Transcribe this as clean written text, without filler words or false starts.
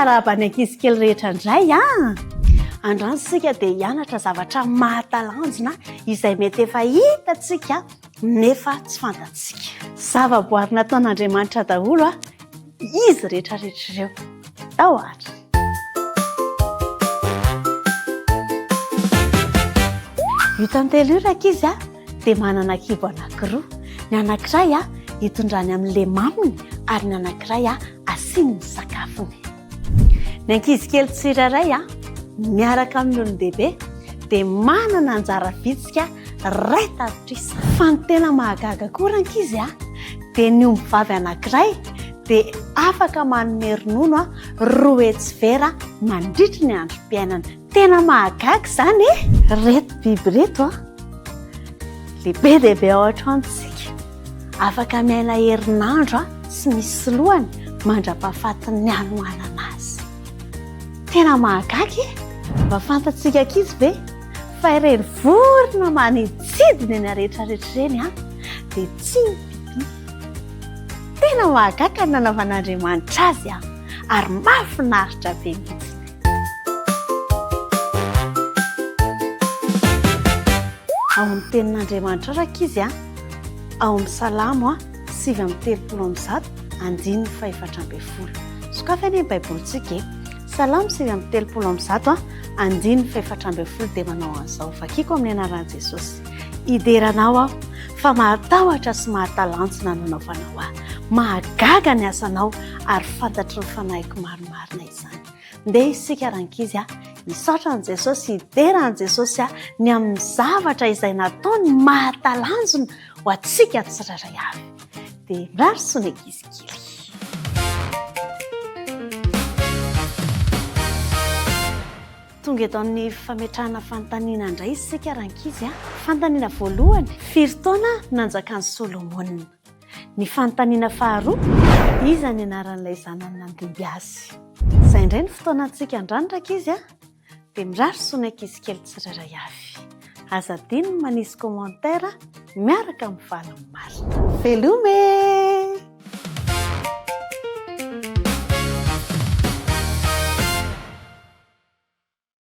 miarahaba ny ankizy kely rehetra indray androany sika dia hianatra zavatra mahatalanjona izay mety efa hitatsika nefa tsy fantatsika. Zavaboary nataon'Andriamanitra daholo izy rehetra ireo. Tahoatra. Io tantely io ankizy dia manana kibo anankiroa. Ny anankiray hitondrany amin'ilay maminy ary ny anankiray asiany ny sakafony. Ny ankizy kely tsirairay miaraka amin'ny olon-dehibe dia manana anjara vitsika ray tapitrisa. Fa ny tena mahagaga koa ankizy dia ny omby vavy anankiray dia afaka manome ronono roa hetsy vera mandritra ny androm-piainana. Tena mahagaga izany reto biby reto lehibe dehibe ao an-tranotsika. Afaka miaina herinandro tsy misy lohany mandra-pahafatin'ny anohanana azy. Tena mahagaga mba fantatsika ankizy ve fa ireny vorona maniditsidina eny rehetrarehetra ireny dia tsy mipipy. Tena mahagaga ny nanaovan'Andriamanitra azy ary mahafinaritra be mihitsy. Ao amin'ny tenin'Andriamanitra ankizy ao amin'ny Salamo 7:30 andiny 4:40. Sokafany ny Baibolitsika Salamo 7:30 andiny 4:40 dia manao an'izao. Vakiako amin'ny anaran'i Jesosy. Hideranao aho fa mahatahotra sy mahatalanjona nanaovanao ahy. Mahagaga ny asanao ary fantatry ny fanahyko maromarina izany. Ndeha isika rankizy misaotra an' Jesosy, hideran'i Jesosy ny amin'ny zavatra izay nataony mahatalanjona ho antsika tsirairay avy. Dia mirary soa ankizy kely. Tonga eto amin'ny fametrahana fanotaniana indray isika rankizy Fanotaniana voalohany, firy taona nanjakan'i Solomona. Ny fanotaniana faharoa, iza ny anaran'ilay zanany nandimby azy. Izay indray ny fotoanantsika androany rankizy dia mirary soa ankizy kely tsirairay avy. Aza adino manisy commentaire miaraka amin'ny valin'ny marina. Velome!